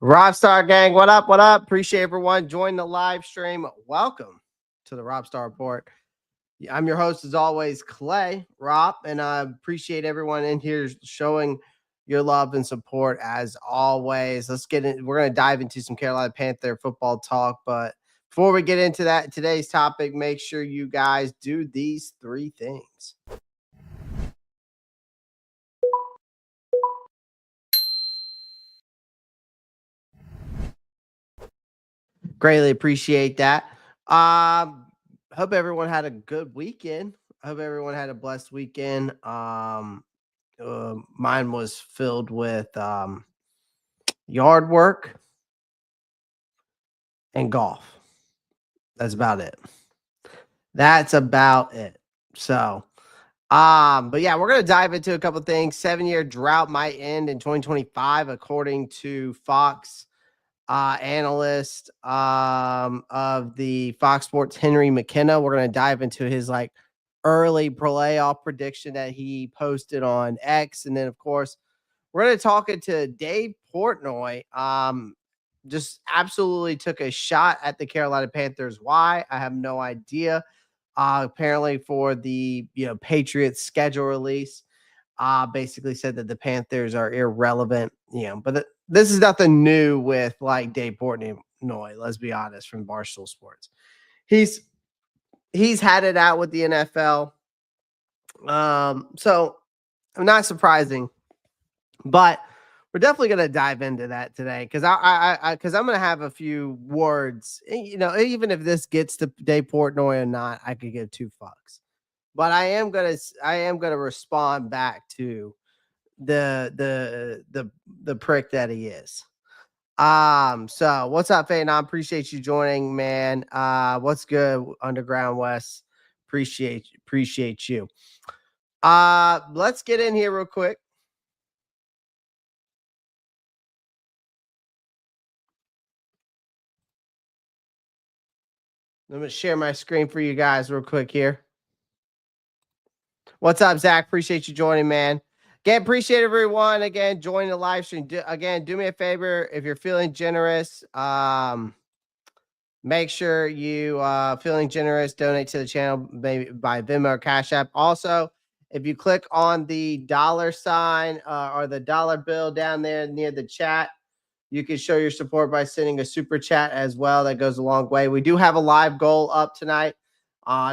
Robstar gang, what up? What up? Appreciate everyone joining the live stream. Welcome to the Robstar Report. I'm your host, as always, Clay Rob, and I appreciate everyone in here showing your love and support as always. Let's get in. We're going to dive into some Carolina Panther football talk, but before we get into that, today's topic, make sure you guys do these three things. Greatly appreciate that. Hope everyone had a good weekend. I hope everyone had a blessed weekend. Mine was filled with yard work and golf. That's about it. So, but yeah, we're gonna dive into a couple things. 7-year drought might end in 2025, according to Fox analyst of the Fox Sports Henry McKenna. We're gonna dive into his early playoff prediction that he posted on X, and then of course we're gonna talk to Dave Portnoy. Just absolutely took a shot at the Carolina Panthers. Why? I have no idea. Apparently for the Patriots schedule release, basically said that the Panthers are irrelevant. But this is nothing new with Dave Portnoy. Let's be honest, from Barstool Sports, he's had it out with the NFL. So not surprising, but we're definitely going to dive into that today because because I'm going to have a few words. Even if this gets to Dave Portnoy or not, I could give two fucks. But I am gonna respond back to the prick that he is. So what's up, Faye? I appreciate you joining, man. What's good, Underground West? Appreciate you. Let's get in here real quick. Let me share my screen for you guys real quick here. What's up, Zach? Appreciate you joining, man. Again, appreciate everyone. Again, join the live stream. Do me a favor. If you're feeling generous, make sure you feeling generous, donate to the channel, maybe by Venmo or Cash App. Also, if you click on the dollar sign or the dollar bill down there near the chat, you can show your support by sending a super chat as well. That goes a long way. We do have a live goal up tonight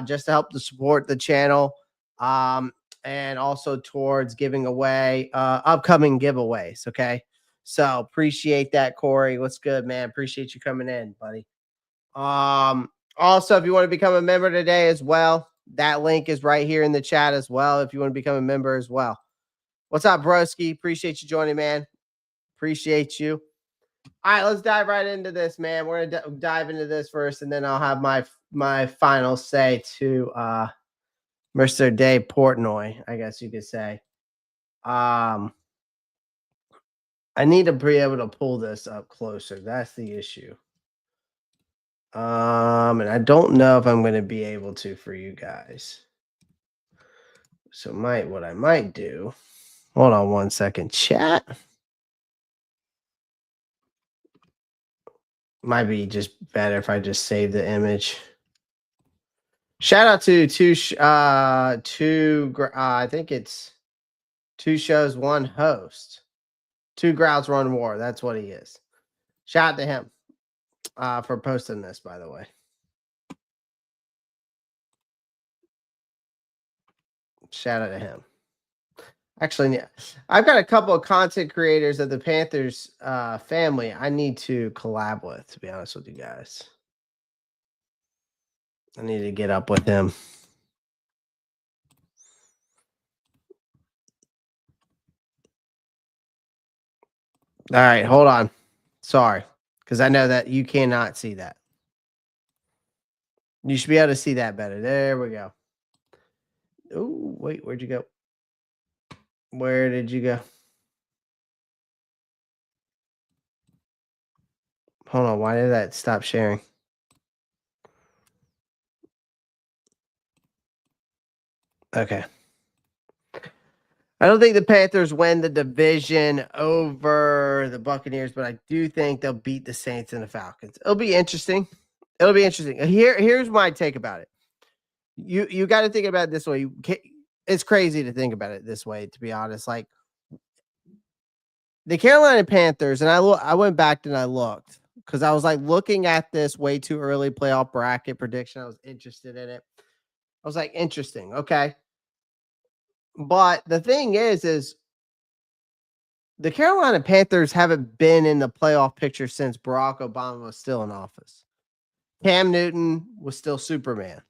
just to help to support the channel and also towards giving away upcoming giveaways. Okay. So appreciate that, Corey. What's good, man? Appreciate you coming in, buddy. Also, if you want to become a member today as well, that link is right here in the chat as well. If you want to become a member as well. What's up, broski? Appreciate you joining, man. Appreciate you. All right, let's dive right into this, man. We're gonna dive into this first, and then I'll have my final say to Mr. Dave Portnoy, I guess you could say. I need to be able to pull this up closer. That's the issue. And I don't know if I'm going to be able to for you guys. So what I might do. Hold on one second, chat. Might be just better if I just save the image. Shout out to I think it's 2 shows, 1 host. 2 Grouts, 1 War. That's what he is. Shout out to him for posting this, by the way. Shout out to him. Actually, I've got a couple of content creators of the Panthers family I need to collab with, to be honest with you guys. I need to get up with him. All right, hold on. Sorry, because I know that you cannot see that. You should be able to see that better. There we go. Oh, wait, where'd you go? Where did you go? Hold on, why did that stop sharing? Okay. I don't think the Panthers win the division over the Buccaneers, but I do think they'll beat the Saints and the Falcons. It'll be interesting. It'll be interesting. Here's my take about it. You got to think about it this way. It's crazy to think about it this way, to be honest. Like the Carolina Panthers, and I went back and I looked because I was like looking at this way too early playoff bracket prediction. I was interested in it. I was like, interesting. Okay. But the thing is the Carolina Panthers haven't been in the playoff picture since Barack Obama was still in office. Cam Newton was still Superman.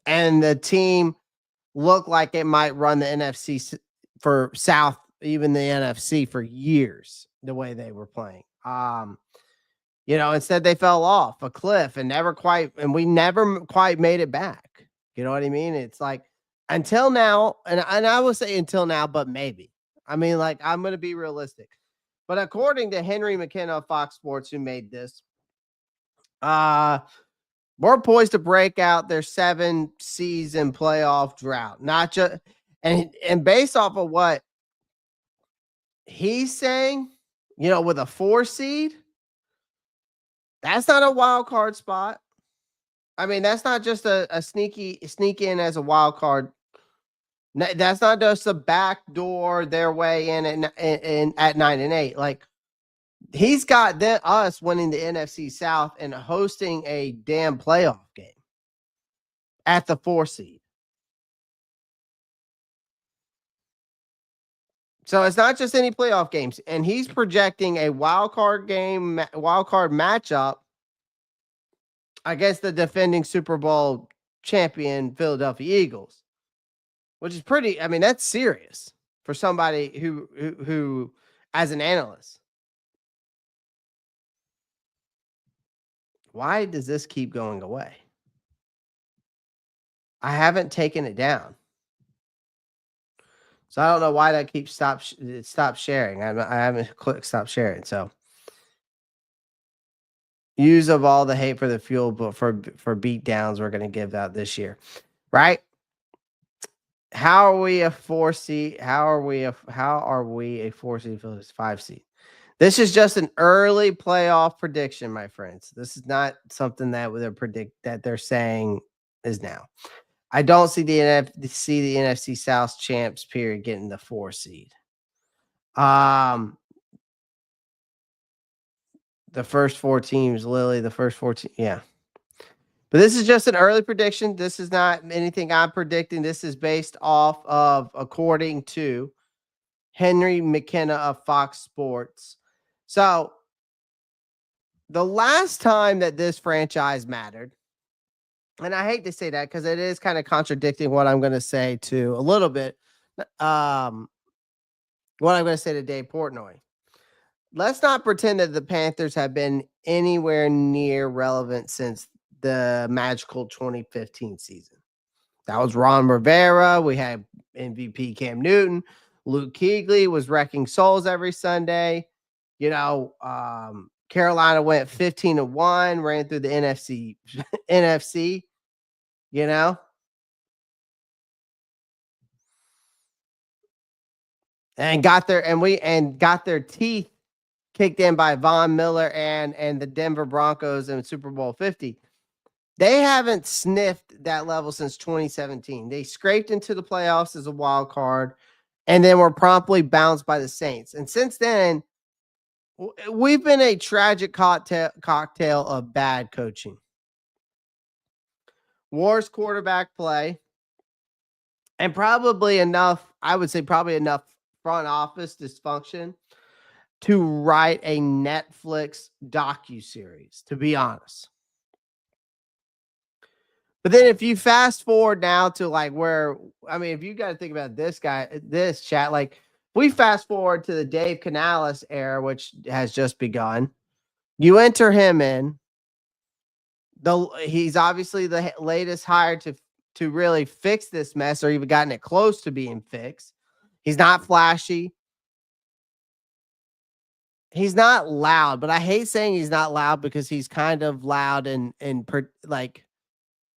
And the team looked like it might run the NFC for South, even the NFC for years, the way they were playing. Instead they fell off a cliff and we never quite made it back. You know what I mean? It's like until now, and I will say until now, but maybe. I mean, like, I'm going to be realistic. But according to Henry McKenna of Fox Sports, who made this, we're poised to break out their 7-season playoff drought. Not just and based off of what he's saying, with a 4 seed, that's not a wild card spot. I mean, that's not just a sneak in as a wild card. That's not just a backdoor their way in at 9-8. Like, he's got us winning the NFC South and hosting a damn playoff game at the 4 seed. So it's not just any playoff games, and he's projecting a wild card matchup against the defending Super Bowl champion Philadelphia Eagles, which is pretty. I mean, that's serious for somebody who as an analyst. Why does this keep going away? I haven't taken it down. So I don't know why that keeps stop sharing. I haven't clicked stop sharing. So use of all the hate for the fuel, but for beat downs we're going to give out this year, right? How are we a 4 seed? How are we a 4 seed for this 5 seed? This is just an early playoff prediction, my friends. This is not something that they're saying is now. I don't see the NFC South champs period getting the 4 seed. The first 4 teams, Lily, the first 4 teams, yeah. But this is just an early prediction. This is not anything I'm predicting. This is based off of, according to Henry McKenna of Fox Sports. So the last time that this franchise mattered, and I hate to say that because it is kind of contradicting what I'm going to say to a little bit, what I'm going to say to Dave Portnoy. Let's not pretend that the Panthers have been anywhere near relevant since the magical 2015 season. That was Ron Rivera. We had MVP Cam Newton. Luke Kuechly was wrecking souls every Sunday. Carolina went 15-1, ran through the NFC, and got their teeth kicked in by Von Miller and the Denver Broncos in Super Bowl 50. They haven't sniffed that level since 2017. They scraped into the playoffs as a wild card and then were promptly bounced by the Saints. And since then, we've been a tragic cocktail of bad coaching. Worst quarterback play, and probably enough front office dysfunction to write a Netflix docuseries, to be honest. But then if you fast forward now to if you got to think about this chat, like we fast forward to the Dave Canales era, which has just begun. You enter him in. He's obviously the latest hire to really fix this mess, or even gotten it close to being fixed. He's not flashy. He's not loud, but I hate saying he's not loud because he's kind of loud in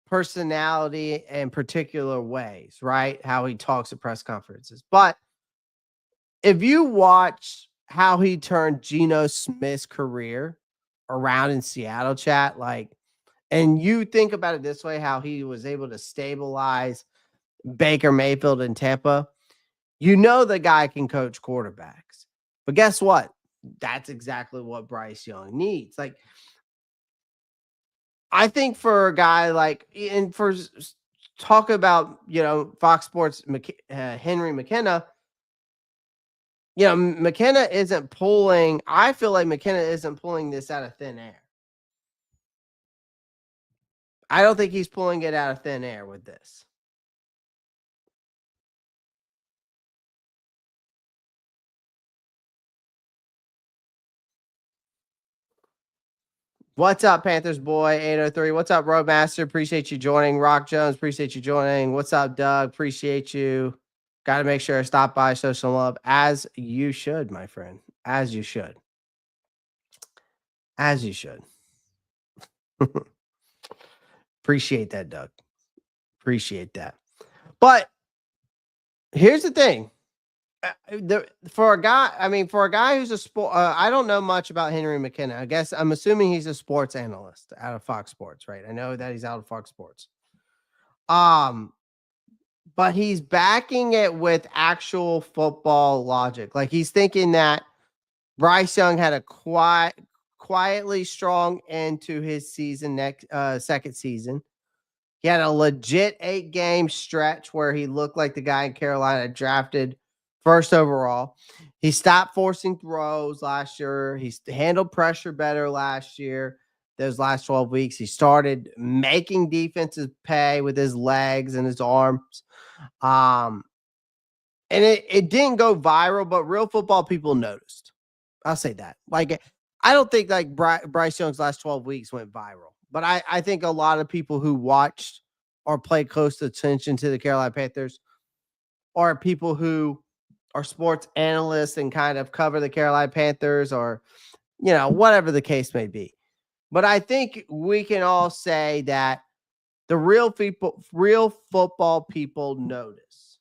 personality and particular ways, right? How he talks at press conferences. But if you watch how he turned Geno Smith's career around in Seattle, chat, like, and you think about it this way, how he was able to stabilize Baker Mayfield in Tampa, you know the guy can coach quarterbacks. But guess what? That's exactly what Bryce Young needs. Like, I think for a guy like, and for talk about, Fox Sports Henry McKenna, McKenna isn't pulling. I feel like McKenna isn't pulling this out of thin air. I don't think he's pulling it out of thin air with this. What's up, Panthers boy 803? What's up, Roadmaster? Appreciate you joining. Rock Jones, appreciate you joining. What's up, Doug? Appreciate you. Got to make sure I stop by, show some love, as you should, my friend. As you should. As you should. Appreciate that, Doug. Appreciate that. But here's the thing. For a guy who's a sport, I don't know much about Henry McKenna. I guess I'm assuming he's a sports analyst out of Fox Sports, right? I know that he's out of Fox Sports. But he's backing it with actual football logic. Like, he's thinking that Bryce Young had a quietly strong end to his season second season. He had a legit 8-game stretch where he looked like the guy in Carolina drafted first overall. He stopped forcing throws last year. He handled pressure better last year. Those last 12 weeks, he started making defenses pay with his legs and his arms. And it didn't go viral, but real football people noticed. I'll say that. Like, I don't think like Bryce Young's last 12 weeks went viral, but I think a lot of people who watched or played close attention to the Carolina Panthers, or people who are sports analysts and kind of cover the Carolina Panthers, or, whatever the case may be. But I think we can all say that the real football people notice.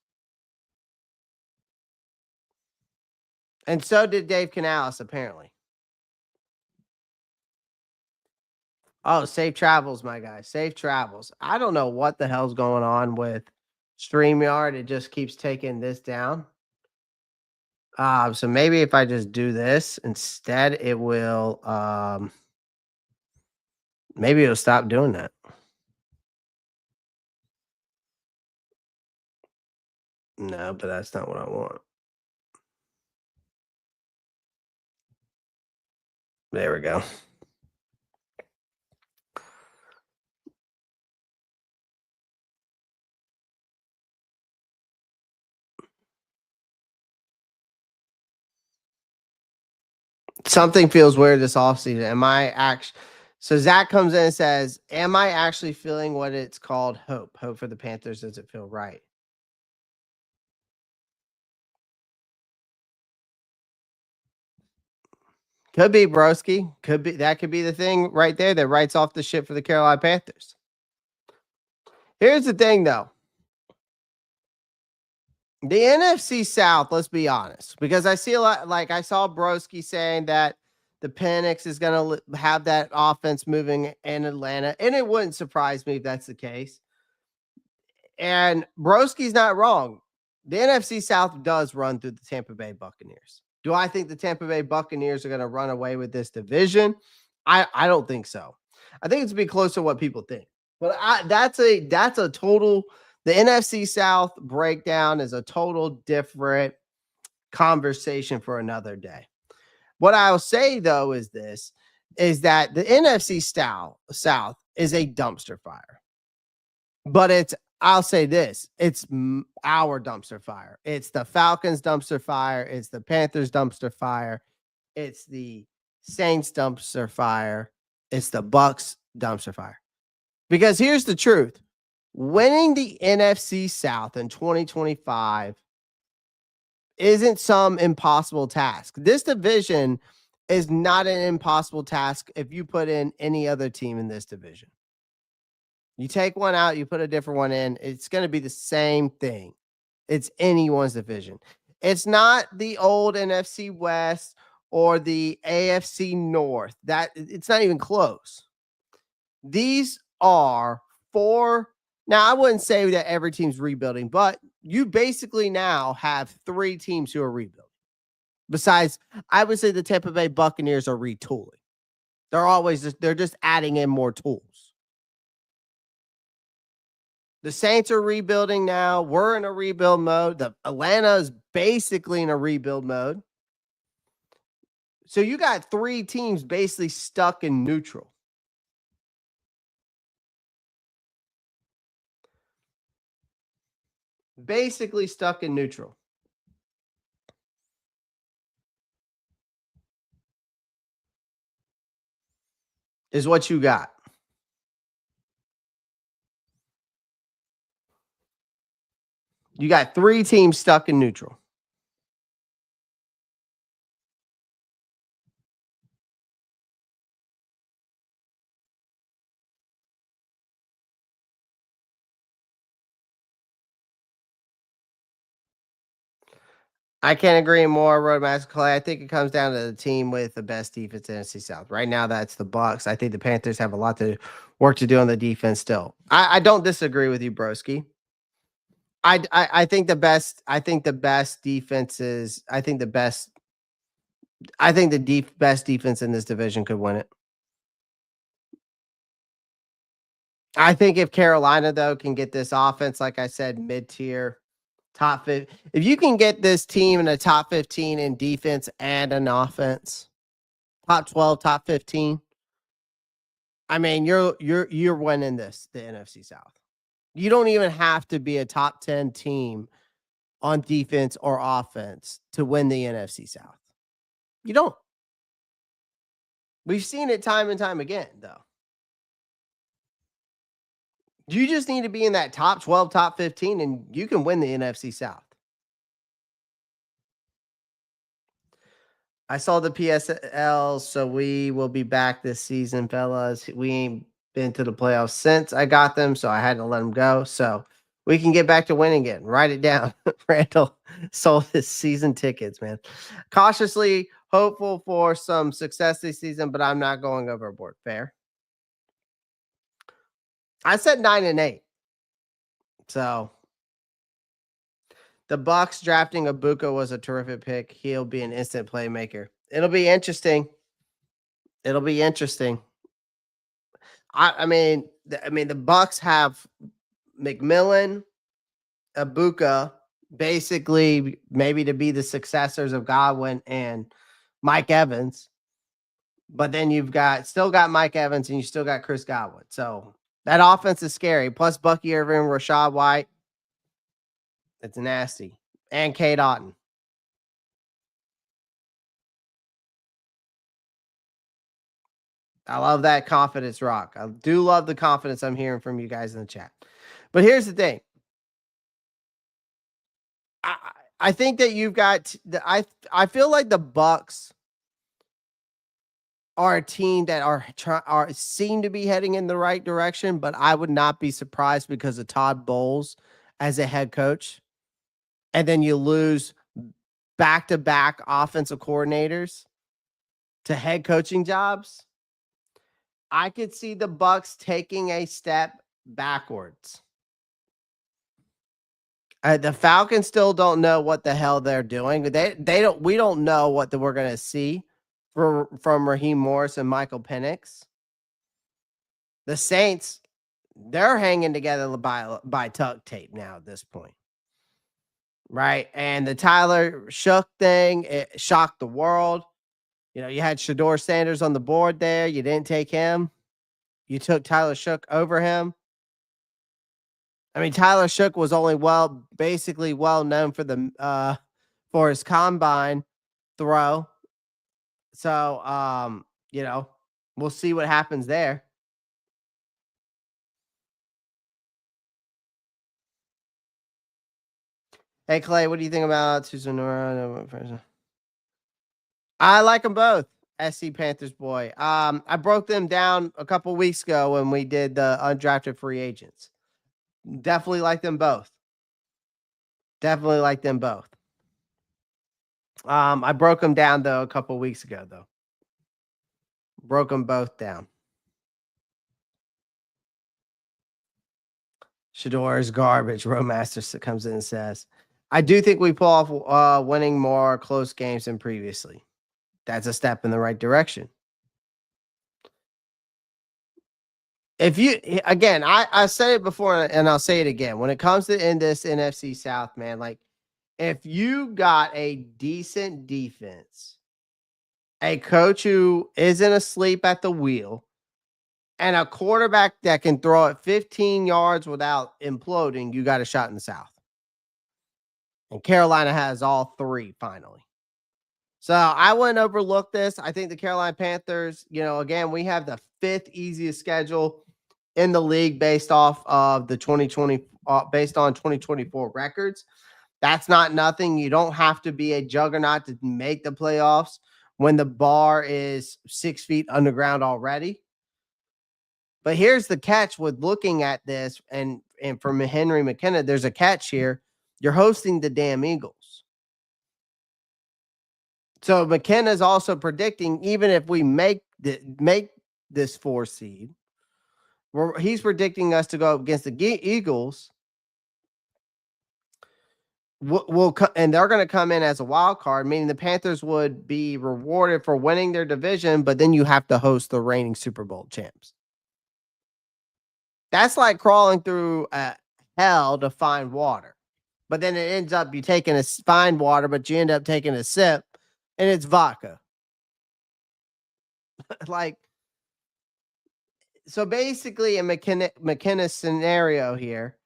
And so did Dave Canales, apparently. Oh, safe travels, my guy. Safe travels. I don't know what the hell's going on with StreamYard. It just keeps taking this down. So maybe if I just do this instead, it will maybe it'll stop doing that. No, but that's not what I want. There we go. Something feels weird this offseason. Am I actually? So Zach comes in and says, "Am I actually feeling what it's called hope? Hope for the Panthers? Does it feel right?" Could be, broski. Could be, that could be the thing right there that writes off the ship for the Carolina Panthers. Here's the thing, though. The NFC South, let's be honest, because I see a lot, like I saw Broski saying that the Penix is going to have that offense moving in Atlanta, and it wouldn't surprise me if that's the case. And Broski's not wrong. The NFC South does run through the Tampa Bay Buccaneers. Do I think the Tampa Bay Buccaneers are going to run away with this division? I don't think so. I think it's be close to what people think. But that's a total. The NFC South breakdown is a total different conversation for another day. What I'll say though is this: is that the NFC South is a dumpster fire. But I'll say this: it's our dumpster fire. It's the Falcons dumpster fire. It's the Panthers dumpster fire. It's the Saints dumpster fire. It's the Bucks dumpster fire. Because here's the truth: winning the NFC South in 2025 isn't some impossible task. This division is not an impossible task if you put in any other team in this division. You take one out, you put a different one in, it's going to be the same thing. It's anyone's division. It's not the old NFC West or the AFC North. That it's not even close. These are four. Now, I wouldn't say that every team's rebuilding, but you basically now have three teams who are rebuilding. Besides, I would say the Tampa Bay Buccaneers are retooling. They're just adding in more tools. The Saints are rebuilding now. We're in a rebuild mode. The Atlanta is basically in a rebuild mode. So you got three teams basically stuck in neutral. Basically stuck in neutral. Is what you got. You got three teams stuck in neutral. I can't agree more, Roadmaster Clay. I think it comes down to the team with the best defense in NFC South. Right now, that's the Bucks. I think the Panthers have a lot to work to do on the defense still. I don't disagree with you, Broski. I think the best. I think the best defenses. I think the best. I think the best defense in this division could win it. I think if Carolina though can get this offense, like I said, mid tier, top 50. If you can get this team in a top 15 in defense and an offense, top 12, top 15. I mean, you're winning this, the NFC South. You don't even have to be a top 10 team on defense or offense to win the NFC South. You don't. We've seen it time and time again, though. You just need to be in that top 12, top 15, and you can win the NFC South. I saw the PSL, so we will be back this season, fellas. We ain't been to the playoffs since I got them, so I had to let them go. So we can get back to winning again. Write it down. Randall sold his season tickets, man. Cautiously hopeful for some success this season, but I'm not going overboard. Fair. I said 9-8. So the Bucks drafting Ibuka was a terrific pick. He'll be an instant playmaker. It'll be interesting. It'll be interesting. I mean, the Bucks have McMillan, Ibuka, basically maybe to be the successors of Godwin and Mike Evans. But then you've still got Mike Evans and you still got Chris Godwin. So that offense is scary. Plus Bucky Irvin, Rashad White. It's nasty. And Cade Otton. I love that confidence, Rock. I do love the confidence I'm hearing from you guys in the chat. But here's the thing. I think that you've got I feel like the Bucks are a team that are seem to be heading in the right direction, but I would not be surprised because of Todd Bowles as a head coach. And then you lose back-to-back offensive coordinators to head coaching jobs. I could see the Bucks taking a step backwards. The Falcons still don't know what the hell they're doing. We don't know what we're going to see from Raheem Morris and Michael Penix. The Saints, they're hanging together by tuck tape now at this point. Right? And the Tyler Shook thing, it shocked the world. You know, you had Shador Sanders on the board there. You didn't take him. You took Tyler Shook over him. I mean, Tyler Shook was only basically well known for his combine throw. So, you know, we'll see what happens there. Hey, Clay, what do you think about Susanora? I like them both. SC Panthers boy. I broke them down a couple weeks ago when we did the undrafted free agents. Definitely like them both. Definitely like them both. I broke them down though a couple weeks ago though. Broke them both down. Shador is garbage. Roadmaster comes in and says, I do think we pull off winning more close games than previously. That's a step in the right direction. If you again, I said it before and I'll say it again. When it comes to in this NFC South, man, like if you got a decent defense, a coach who isn't asleep at the wheel, and a quarterback that can throw it 15 yards without imploding, you got a shot in the South. And Carolina has all three finally. So I wouldn't overlook this. I think the Carolina Panthers, again, we have the fifth easiest schedule in the league based off of the 2020, based on 2024 records. That's not nothing. You don't have to be a juggernaut to make the playoffs when the bar is 6 feet underground already. But here's the catch with looking at this, and from Henry McKenna, there's a catch here. You're hosting the damn Eagles. So McKenna's also predicting, even if we make this 4 seed, he's predicting us to go against the Eagles. And they're going to come in as a wild card, meaning the Panthers would be rewarded for winning their division, but then you have to host the reigning Super Bowl champs. That's like crawling through hell to find water. But then it ends up you taking find water, but you end up taking a sip, and it's vodka. So basically in McKenna's scenario here,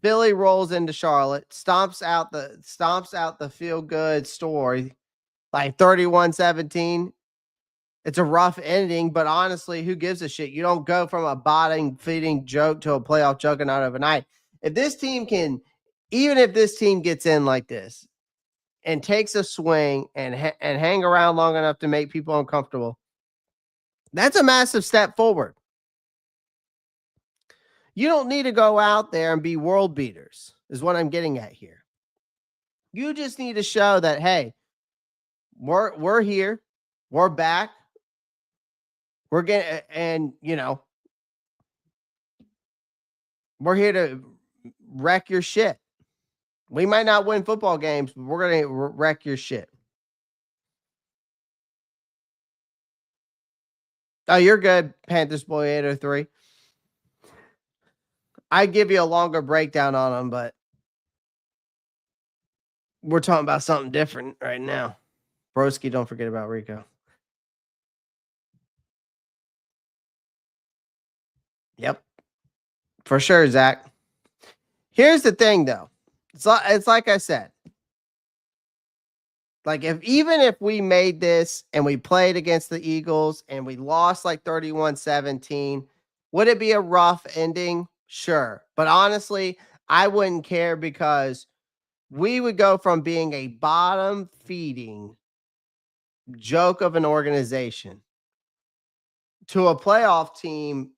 Philly rolls into Charlotte, stomps out the feel good story, like 31-17. It's a rough ending, but honestly, who gives a shit? You don't go from a bottom feeding joke to a playoff juggernaut overnight. If this team gets in like this and takes a swing and hang around long enough to make people uncomfortable, that's a massive step forward. You don't need to go out there and be world beaters, is what I'm getting at here. You just need to show that, hey, we're here, we're back, we're getting, and we're here to wreck your shit. We might not win football games, but we're going to wreck your shit. Oh, you're good, Panthers Boy 803. I give you a longer breakdown on them, but we're talking about something different right now. Broski, don't forget about Rico. Yep. For sure, Zach. Here's the thing, though. It's like I said. Like, even if we made this and we played against the Eagles and we lost like 31-17, would it be a rough ending? Sure. But honestly, I wouldn't care because we would go from being a bottom feeding joke of an organization to a playoff team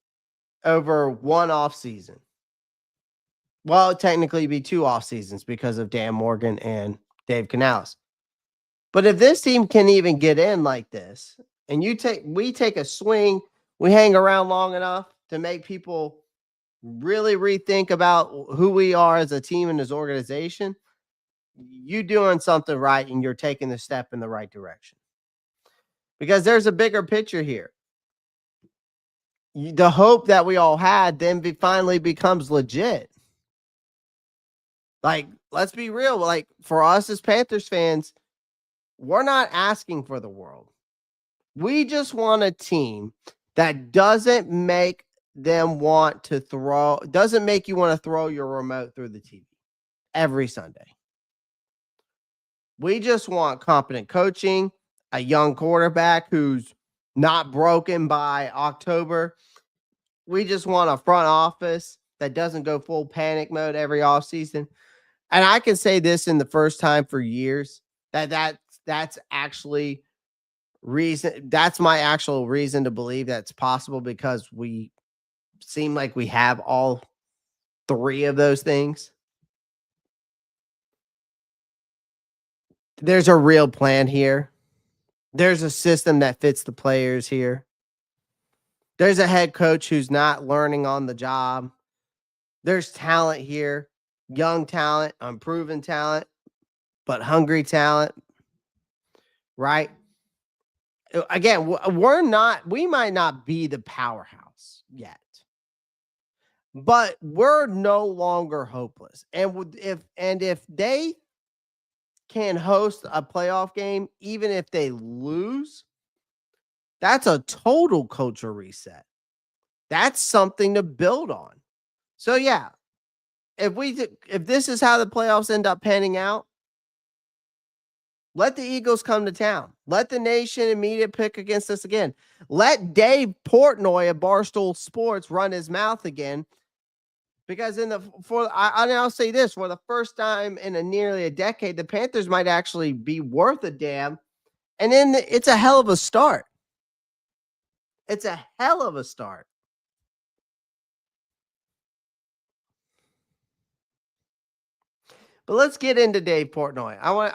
over one off season. Well, it'd technically be 2 off seasons because of Dan Morgan and Dave Canales. But if this team can even get in like this, and we take a swing, we hang around long enough to make people really rethink about who we are as a team and as organization, you doing something right and you're taking the step in the right direction. Because there's a bigger picture here. The hope that we all had then finally becomes legit. Like, let's be real. Like, for us as Panthers fans, we're not asking for the world. We just want a team that doesn't make them want to doesn't make you want to throw your remote through the TV every Sunday. We just want competent coaching, a young quarterback who's not broken by October. We just want a front office that doesn't go full panic mode every offseason. And I can say this in the first time for years that's actually that's my actual reason to believe that's possible, because we seem like we have all 3 of those things. There's a real plan here. There's a system that fits the players here. There's a head coach who's not learning on the job. There's talent here, young talent, unproven talent, but hungry talent, right? Again, we might not be the powerhouse yet, but we're no longer hopeless. And if they can host a playoff game, even if they lose, that's a total culture reset. That's something to build on. So yeah, if this is how the playoffs end up panning out, let the Eagles come to town. Let the nation and media pick against us again. Let Dave Portnoy of Barstool Sports run his mouth again. Because I'll say this, for the first time in nearly a decade, the Panthers might actually be worth a damn. And then it's a hell of a start. It's a hell of a start. But let's get into Dave Portnoy. I want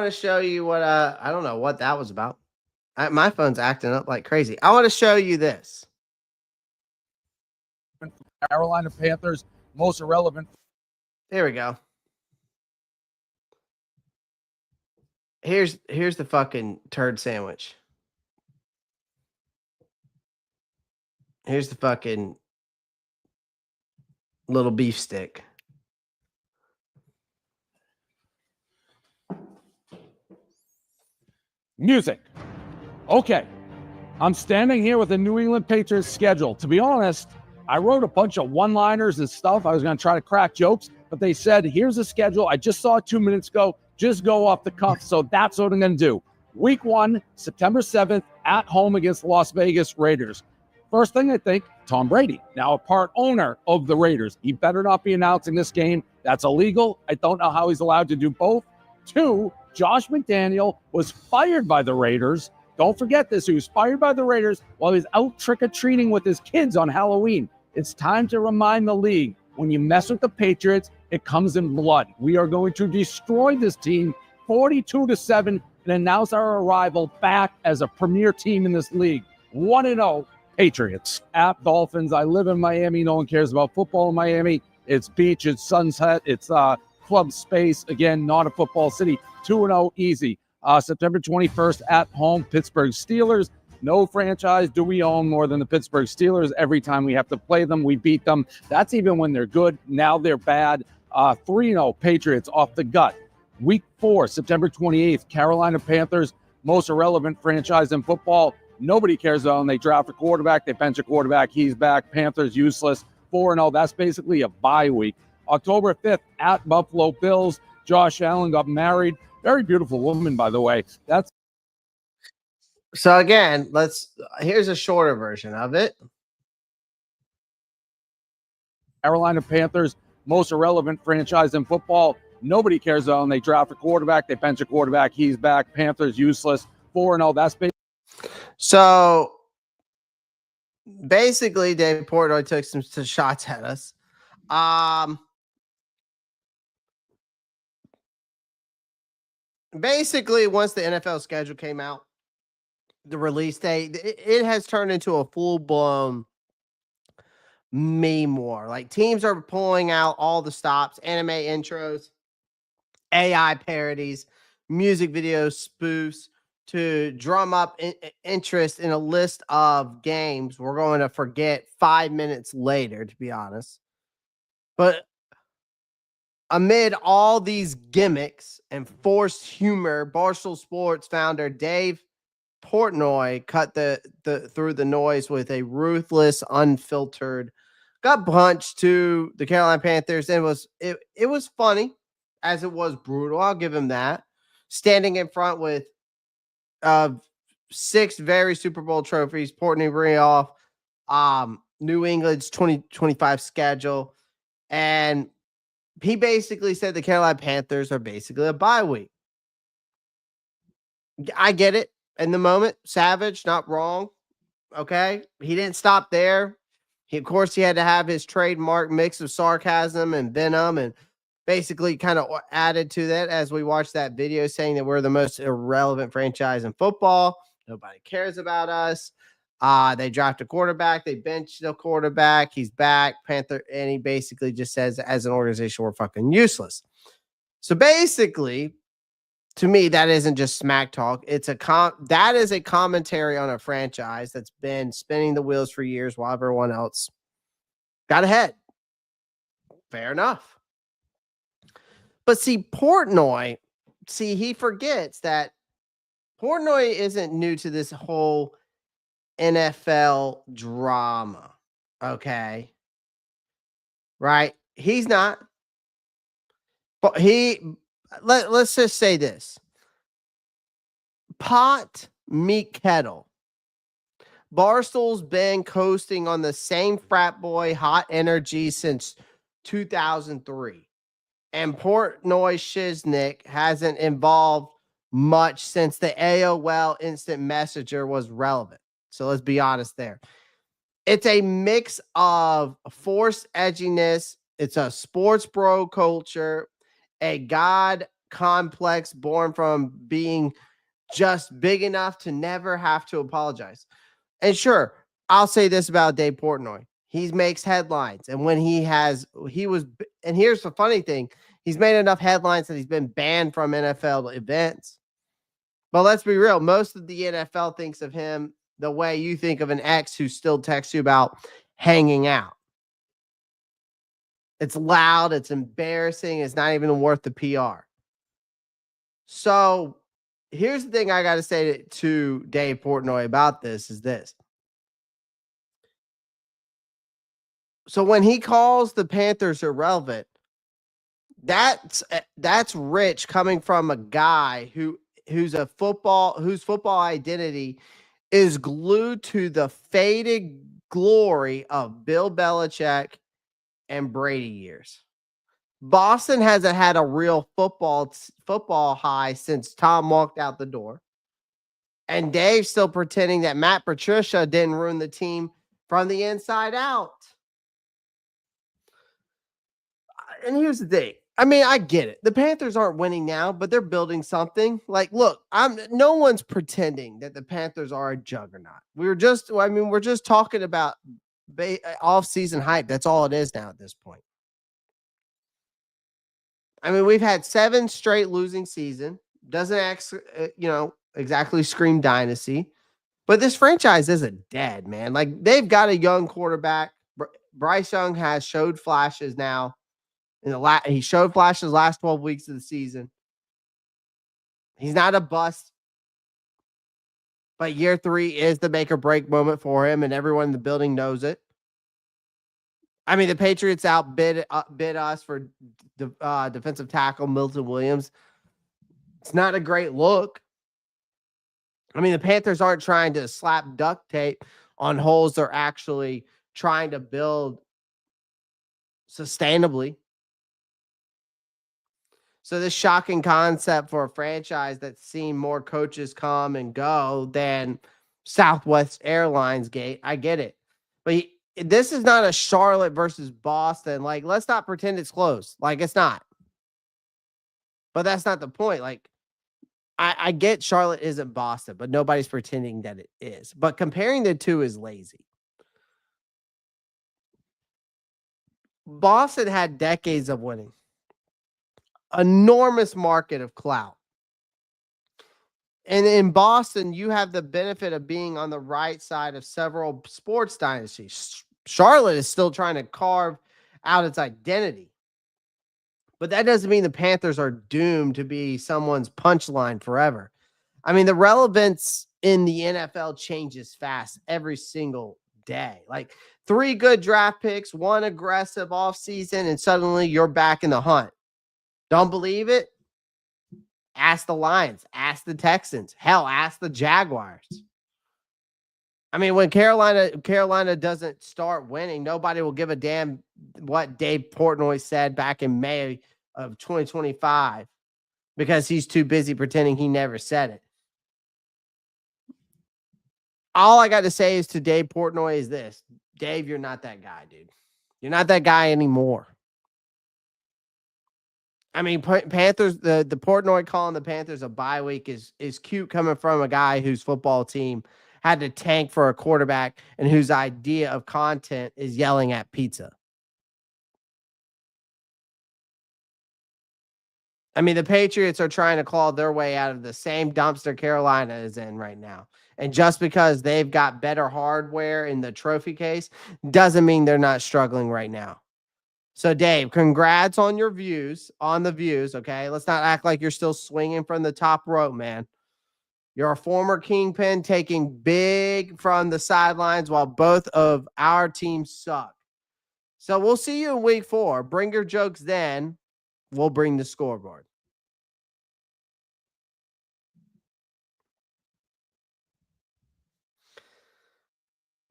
to show you what I don't know what that was about. My phone's acting up like crazy. I want to show you this. Carolina Panthers, most irrelevant. There we go. Here's the fucking turd sandwich. Here's the fucking little beef stick. Music. Okay. I'm standing here with the New England Patriots schedule. To be honest, I wrote a bunch of one-liners and stuff. I was going to try to crack jokes, but they said, here's the schedule. I just saw it 2 minutes ago. Just go off the cuff. So that's what I'm going to do. Week 1, September 7th, at home against the Las Vegas Raiders. First thing I think, Tom Brady, now a part owner of the Raiders. He better not be announcing this game. That's illegal. I don't know how he's allowed to do both. 2, Josh McDaniel was fired by the Raiders. Don't forget this. He was fired by the Raiders while he was out trick-or-treating with his kids on Halloween. It's time to remind the league, when you mess with the Patriots, it comes in blood. We are going to destroy this team 42-7 and announce our arrival back as a premier team in this league. 1-0 Patriots. At Dolphins. I live in Miami. No one cares about football in Miami. It's beach, it's sunset, it's club space. Again, not a football city. 2-0 easy. September 21st at home, Pittsburgh Steelers. No franchise do we own more than the Pittsburgh Steelers. Every time we have to play them, we beat them. That's even when they're good. Now they're bad. 3-0 Patriots off the gut. Week 4, September 28th, Carolina Panthers, most irrelevant franchise in football. Nobody cares about them. They draft a quarterback. They bench a quarterback. He's back. Panthers useless. 4-0. That's basically a bye week. October 5th at Buffalo Bills. Josh Allen got married. Very beautiful woman, by the way. That's so again, here's a shorter version of it. Carolina Panthers, most irrelevant franchise in football. Nobody cares about them. They draft a quarterback. They bench a quarterback. He's back. Panthers useless. 4-0. That's so basically Dave Portnoy took some shots at us. Basically, once the NFL schedule came out, the release date, it has turned into a full-blown meme war. Like, teams are pulling out all the stops, anime intros, AI parodies, music videos, spoofs to drum up interest in a list of games we're going to forget 5 minutes later, to be honest. But amid all these gimmicks and forced humor, Barstool Sports founder Dave Portnoy cut through the noise with a ruthless, unfiltered gut punch to the Carolina Panthers. And it was funny as it was brutal. I'll give him that. Standing in front with 6 very Super Bowl trophies, Portnoy bringing off New England's 2025 schedule. And he basically said the Carolina Panthers are basically a bye week. I get it. In the moment, savage, not wrong. Okay. He didn't stop there. Of course, he had to have his trademark mix of sarcasm and venom and basically kind of added to that as we watched that video saying that we're the most irrelevant franchise in football. Nobody cares about us. They draft a quarterback. They bench the quarterback. He's back, Panther, and he basically just says, as an organization, we're fucking useless. So basically, to me, that isn't just smack talk. It's that is a commentary on a franchise that's been spinning the wheels for years while everyone else got ahead. Fair enough. But see, Portnoy, he forgets that Portnoy isn't new to this whole NFL drama. Okay. Right? He's not. But let's just say this. Pot meet kettle. Barstool's been coasting on the same frat boy hot energy since 2003. And Portnoy Shiznick hasn't evolved much since the AOL Instant Messenger was relevant. So let's be honest there. It's a mix of forced edginess. It's a sports bro culture, a God complex born from being just big enough to never have to apologize. And sure, I'll say this about Dave Portnoy. He makes headlines. And when and here's the funny thing, he's made enough headlines that he's been banned from NFL events. But let's be real, most of the NFL thinks of him the way you think of an ex who still texts you about hanging out. It's loud, it's embarrassing, it's not even worth the PR. So here's the thing I got to say to Dave Portnoy about this is this. So when he calls the Panthers irrelevant, that's rich coming from a guy whose football identity is glued to the faded glory of Bill Belichick and Brady years. Boston hasn't had a real football high since Tom walked out the door. And Dave's still pretending that Matt Patricia didn't ruin the team from the inside out. And here's the thing. I mean, I get it. The Panthers aren't winning now, but they're building something. Like, look, no one's pretending that the Panthers are a juggernaut. We're just talking about off-season hype. That's all it is now at this point. I mean, we've had 7 straight losing season. Doesn't exactly scream dynasty, but this franchise isn't dead, man. Like, they've got a young quarterback. Bryce Young has showed flashes now. He showed flashes last 12 weeks of the season. He's not a bust, but year 3 is the make or break moment for him, and everyone in the building knows it. I mean, the Patriots outbid us for defensive tackle Milton Williams. It's not a great look. I mean, the Panthers aren't trying to slap duct tape on holes. They're actually trying to build sustainably. So this shocking concept for a franchise that's seen more coaches come and go than Southwest Airlines gate. I get it. But this is not a Charlotte versus Boston. Like, let's not pretend it's close. Like, it's not. But that's not the point. Like, I get Charlotte isn't Boston, but nobody's pretending that it is. But comparing the two is lazy. Boston had decades of winning. Enormous market of clout. And in Boston, you have the benefit of being on the right side of several sports dynasties. Charlotte is still trying to carve out its identity. But that doesn't mean the Panthers are doomed to be someone's punchline forever. I mean, the relevance in the NFL changes fast every single day. Like 3 good draft picks, 1 aggressive offseason, and suddenly you're back in the hunt. Don't believe it? Ask the Lions. Ask the Texans. Hell, ask the Jaguars. I mean, when Carolina doesn't start winning, nobody will give a damn what Dave Portnoy said back in May of 2025 because he's too busy pretending he never said it. All I got to say is to Dave Portnoy is this. Dave, you're not that guy, dude. You're not that guy anymore. I mean, Panthers, the Portnoy calling the Panthers a bye week is cute coming from a guy whose football team had to tank for a quarterback and whose idea of content is yelling at pizza. I mean, the Patriots are trying to claw their way out of the same dumpster Carolina is in right now. And just because they've got better hardware in the trophy case doesn't mean they're not struggling right now. So, Dave, congrats on your views, on the views, okay? Let's not act like you're still swinging from the top rope, man. You're a former kingpin taking big from the sidelines while both of our teams suck. So, we'll see you in week 4. Bring your jokes then. We'll bring the scoreboard.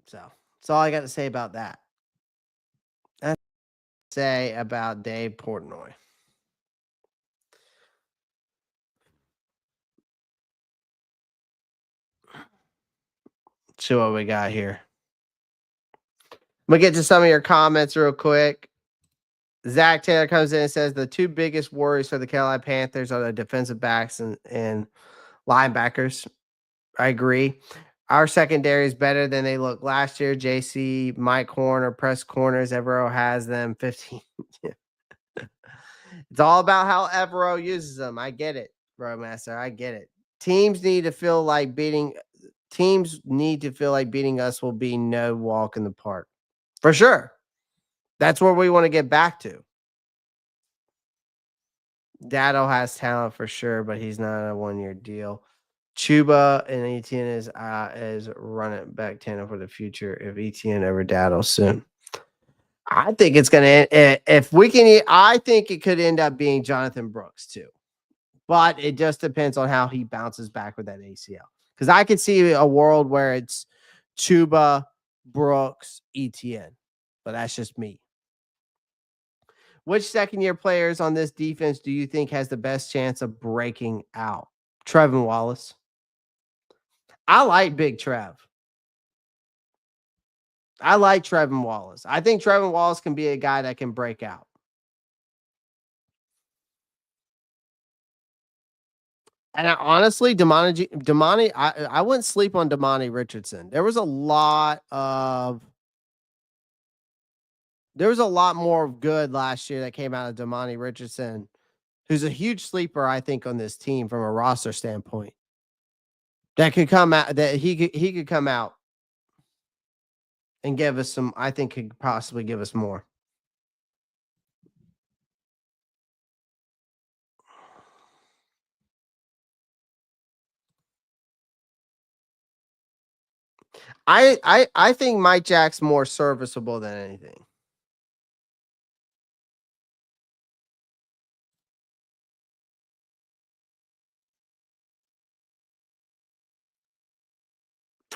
So, that's all I got to say about that. That's say about Dave Portnoy. Let's see what we got here. We'll get to some of your comments real quick. Zach Taylor comes in and says the two biggest worries for the Carolina Panthers are the defensive backs and linebackers. I agree. Our secondary is better than they looked last year. JC, Mike Horn, or press corners. Evero has them 15. It's all about how Evero uses them. I get it, Roadmaster. I get it. Teams need to feel like beating us will be no walk in the park. For sure. That's where we want to get back to. Dado has talent for sure, but he's not a 1-year deal. Chuba and Etienne is running back tandem for the future if Etienne ever Dado soon. I think it's going to, if we can, I think it could end up being Jonathan Brooks too. But it just depends on how he bounces back with that ACL. Because I could see a world where it's Chuba, Brooks, Etienne. But that's just me. Which second-year players on this defense do you think has the best chance of breaking out? Tre'von Wallace. I like Big Trev. I like Tre'von Wallace. I think Tre'von Wallace can be a guy that can break out. And honestly, Damani, I wouldn't sleep on Damani Richardson. There was a lot more good last year that came out of Damani Richardson, who's a huge sleeper, I think, on this team from a roster standpoint. That could come out, that he could come out and give us some, I think could possibly give us more. I think Mike Jack's more serviceable than anything.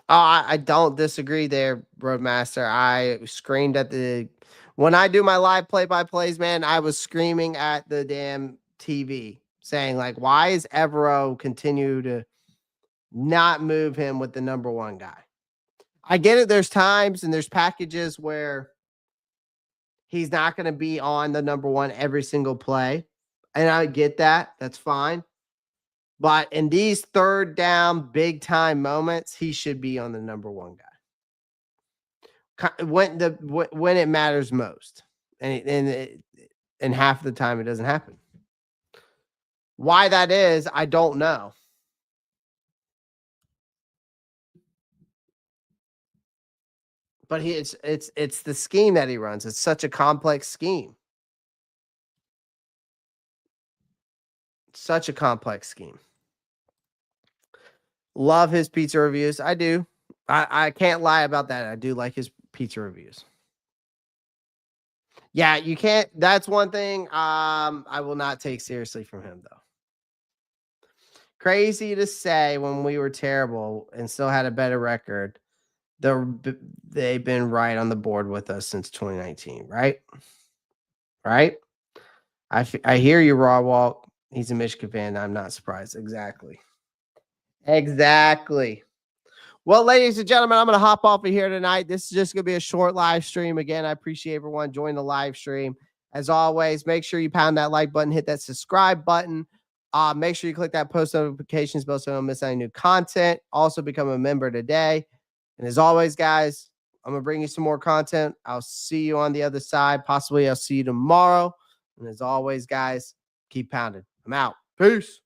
I don't disagree there, Roadmaster. I screamed at when I do my live play-by-plays, man, I was screaming at the damn TV saying, like, why is Evero continue to not move him with the number 1 guy? I get it. There's times and there's packages where he's not going to be on the number 1 every single play. And I get that. That's fine. But in these third down, big time moments, he should be on the number 1 guy when it matters most, and half the time it doesn't happen. Why that is, I don't know. But it's the scheme that he runs. It's such a complex scheme. Such a complex scheme. Love his pizza reviews. I do. I can't lie about that. I do like his pizza reviews. Yeah, you can't. That's one thing I will not take seriously from him, though. Crazy to say when we were terrible and still had a better record, they've been right on the board with us since 2019, right? Right? I hear you, Raw Walk. He's a Michigan fan. I'm not surprised. Exactly. Well, ladies and gentlemen, I'm going to hop off of here tonight. This is just going to be a short live stream. Again, I appreciate everyone joining the live stream. As always, make sure you pound that like button, hit that subscribe button. Make sure you click that post notifications bell so you don't miss any new content. Also, become a member today. And as always, guys, I'm going to bring you some more content. I'll see you on the other side. Possibly I'll see you tomorrow. And as always, guys, keep pounding. I'm out. Peace.